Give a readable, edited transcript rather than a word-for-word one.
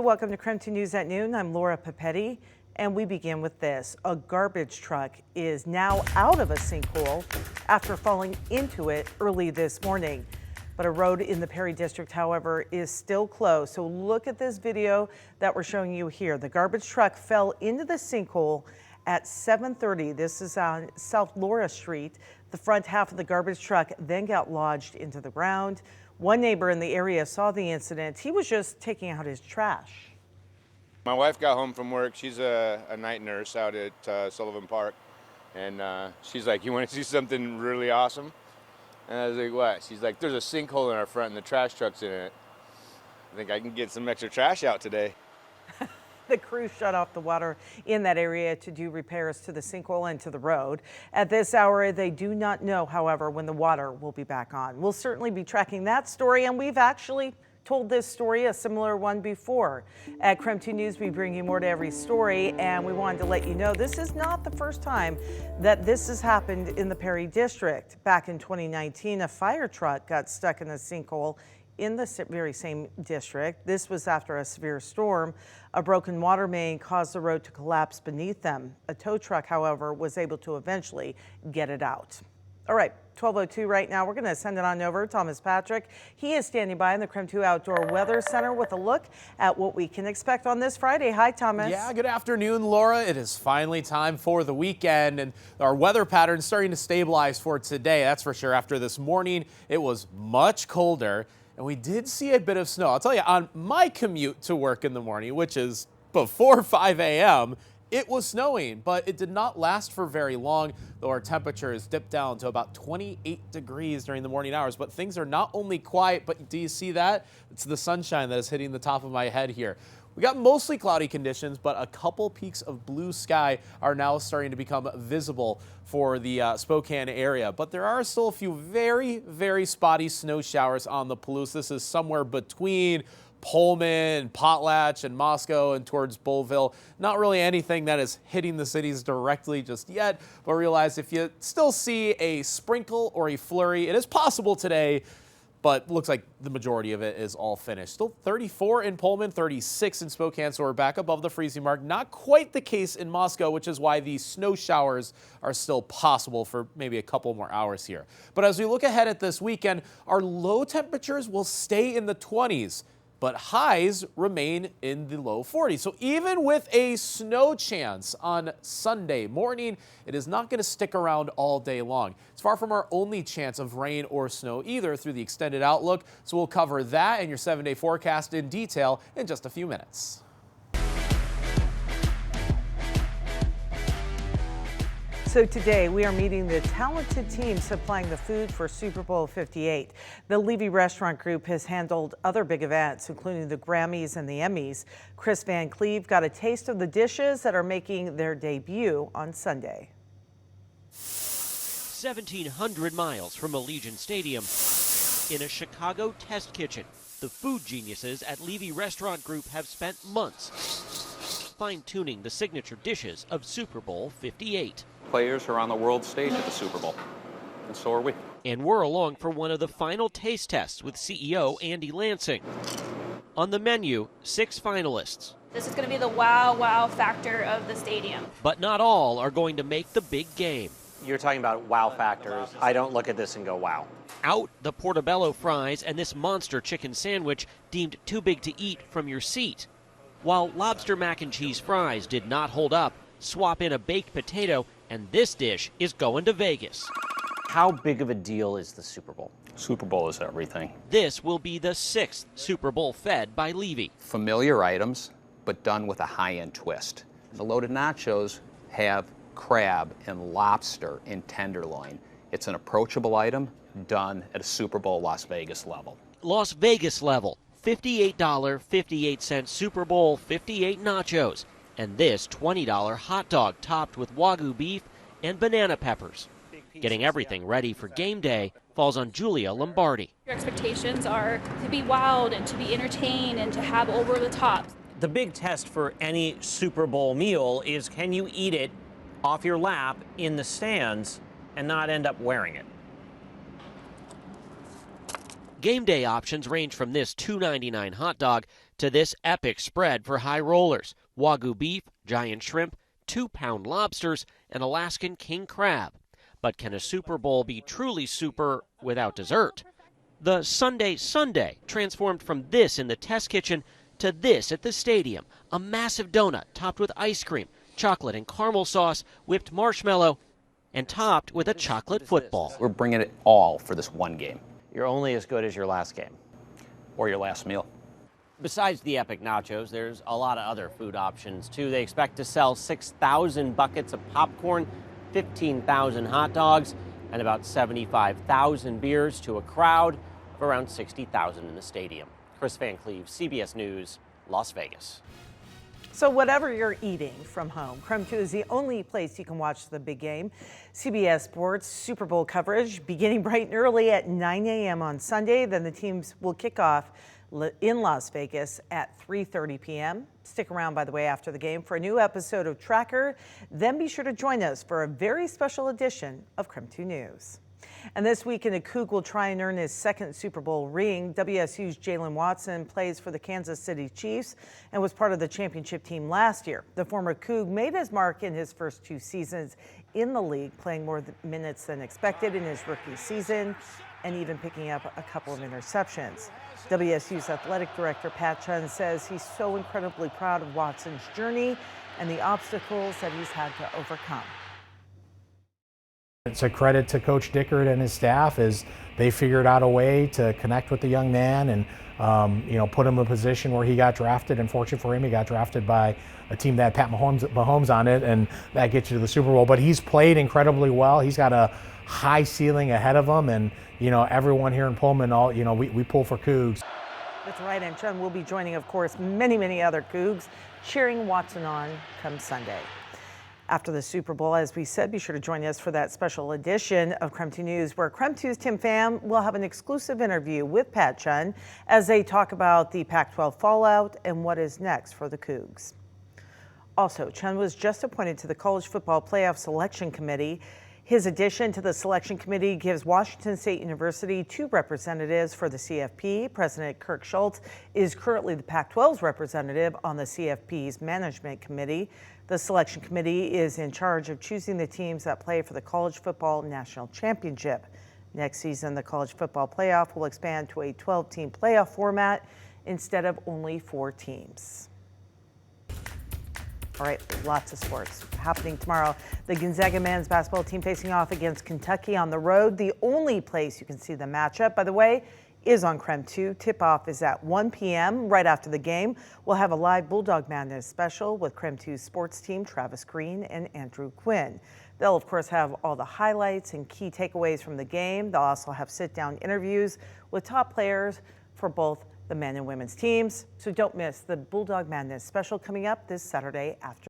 Welcome to KREM 2 News at Noon. I'm Laura Papetti, and we begin with this. A garbage truck is now out of a sinkhole after falling into it early this morning. But a road in the Perry district, however, is still closed. So look at this video that we're showing you here. The garbage truck fell into the sinkhole at 7:30. This is on South Laura Street. The front half of the garbage truck then got lodged into the ground. One neighbor in the area saw the incident. He was just taking out his trash. My wife got home from work. She's a night nurse out at Sullivan Park. And she's like, "You want to see something really awesome?" And I was like, "What?" She's like, "There's a sinkhole in our front and the trash truck's in it. I think I can get some extra trash out today." The crew shut off the water in that area to do repairs to the sinkhole and to the road. At this hour, they do not know, however, when the water will be back on. We'll certainly be tracking that story, and we've actually told this story, a similar one, before. At KREM 2 News, we bring you more to every story, and we wanted to let you know this is not the first time that this has happened in the Perry district. Back in 2019, a fire truck got stuck in a sinkhole in the very same district. This was after a severe storm. A broken water main caused the road to collapse beneath them. A tow truck, however, was able to eventually get it out. All right, 12:02 right now. We're going to send it on over to Thomas Patrick. He is standing by in the KREM 2 Outdoor Weather Center with a look at what we can expect on this Friday. Hi, Thomas. Yeah, good afternoon, Laura. It is finally time for the weekend, and our weather pattern is starting to stabilize for today. That's for sure. After this morning, it was much colder, and we did see a bit of snow. I'll tell you, on my commute to work in the morning, which is before 5 a.m., it was snowing, but it did not last for very long, though our temperatures dipped down to about 28 degrees during the morning hours. But things are not only quiet, but do you see that? It's the sunshine that is hitting the top of my head here. We got mostly cloudy conditions, but a couple peaks of blue sky are now starting to become visible for the Spokane area. But there are still a few very, very spotty snow showers on the Palouse. This is somewhere between Pullman, Potlatch, and Moscow and towards Bullville. Not really anything that is hitting the cities directly just yet, but realize if you still see a sprinkle or a flurry, it is possible today, but looks like the majority of it is all finished. Still 34 in Pullman, 36 in Spokane, so we're back above the freezing mark. Not quite the case in Moscow, which is why the snow showers are still possible for maybe a couple more hours here. But as we look ahead at this weekend, our low temperatures will stay in the 20s. But highs remain in the low 40s. So even with a snow chance on Sunday morning, it is not going to stick around all day long. It's far from our only chance of rain or snow either through the extended outlook. So we'll cover that and your 7-day forecast in detail in just a few minutes. So today we are meeting the talented team supplying the food for Super Bowl 58. The Levy Restaurant Group has handled other big events, including the Grammys and the Emmys. Chris Van Cleve got a taste of the dishes that are making their debut on Sunday. 1,700 miles from Allegiant Stadium in a Chicago test kitchen, the food geniuses at Levy Restaurant Group have spent months fine-tuning the signature dishes of Super Bowl 58. Players are on the world stage at the Super Bowl, and so are we. And we're along for one of the final taste tests with CEO Andy Lansing. On the menu, 6 finalists. This is going to be the wow factor of the stadium. But not all are going to make the big game. You're talking about wow factors. I don't look at this and go, wow. Out the portobello fries and this monster chicken sandwich deemed too big to eat from your seat. While lobster mac and cheese fries did not hold up, swap in a baked potato and this dish is going to Vegas. How big of a deal is the Super Bowl? Super Bowl is everything. This will be the 6th Super Bowl fed by Levy. Familiar items, but done with a high-end twist. The loaded nachos have crab and lobster and tenderloin. It's an approachable item done at a Super Bowl Las Vegas level. Las Vegas level, $58.58 Super Bowl 58 nachos. And this $20 hot dog topped with Wagyu beef and banana peppers. Getting everything ready for game day falls on Julia Lombardi. Your expectations are to be wowed and to be entertained and to have over the top. The big test for any Super Bowl meal is, can you eat it off your lap in the stands and not end up wearing it? Game day options range from this $2.99 hot dog to this epic spread for high rollers: Wagyu beef, giant shrimp, 2-pound lobsters, and Alaskan king crab. But can a Super Bowl be truly super without dessert? The Sunday Sundae transformed from this in the test kitchen to this at the stadium: a massive donut topped with ice cream, chocolate and caramel sauce, whipped marshmallow, and topped with a chocolate football. We're bringing it all for this one game. You're only as good as your last game. Or your last meal. Besides the epic nachos, there's a lot of other food options too. They expect to sell 6,000 buckets of popcorn, 15,000 hot dogs, and about 75,000 beers to a crowd of around 60,000 in the stadium. Chris Van Cleve, CBS News, Las Vegas. So whatever you're eating from home, KREM 2 is the only place you can watch the big game. CBS Sports Super Bowl coverage beginning bright and early at 9 a.m. on Sunday. Then the teams will kick off in Las Vegas at 3:30 p.m. Stick around, by the way, after the game for a new episode of Tracker. Then be sure to join us for a very special edition of KREM 2 News. And this weekend, a Coug will try and earn his second Super Bowl ring. WSU's Jaylen Watson plays for the Kansas City Chiefs and was part of the championship team last year. The former Coug made his mark in his first 2 seasons in the league, playing more minutes than expected in his rookie season and even picking up a couple of interceptions. WSU's athletic director, Pat Chun, says he's so incredibly proud of Watson's journey and the obstacles that he's had to overcome. It's a credit to Coach Dickert and his staff as they figured out a way to connect with the young man and put him in a position where he got drafted. And fortunate for him, he got drafted by a team that had Pat Mahomes on it, and that gets you to the Super Bowl. But he's played incredibly well. He's got a high ceiling ahead of him, and everyone here in Pullman, we pull for Cougs. That's right, and Chun will be joining, of course, many other Cougs cheering Watson on come Sunday. After the Super Bowl, as we said, be sure to join us for that special edition of KREM 2 News, where KREM 2's Tim Pham will have an exclusive interview with Pat Chun as they talk about the Pac-12 fallout and what is next for the Cougs. Also, Chun was just appointed to the College Football Playoff Selection Committee. His addition to the selection committee gives Washington State University 2 representatives for the CFP. President Kirk Schultz is currently the Pac-12's representative on the CFP's management committee. The selection committee is in charge of choosing the teams that play for the College Football National Championship. Next season, the College Football Playoff will expand to a 12-team playoff format instead of only 4 teams. All right, lots of sports happening tomorrow. The Gonzaga men's basketball team facing off against Kentucky on the road. The only place you can see the matchup, by the way, is on KREM 2. Tip-off is at 1 p.m. right after the game. We'll have a live Bulldog Madness special with KREM 2's sports team, Travis Green and Andrew Quinn. They'll, of course, have all the highlights and key takeaways from the game. They'll also have sit-down interviews with top players for both the men and women's teams. So don't miss the Bulldog Madness special coming up this Saturday afternoon.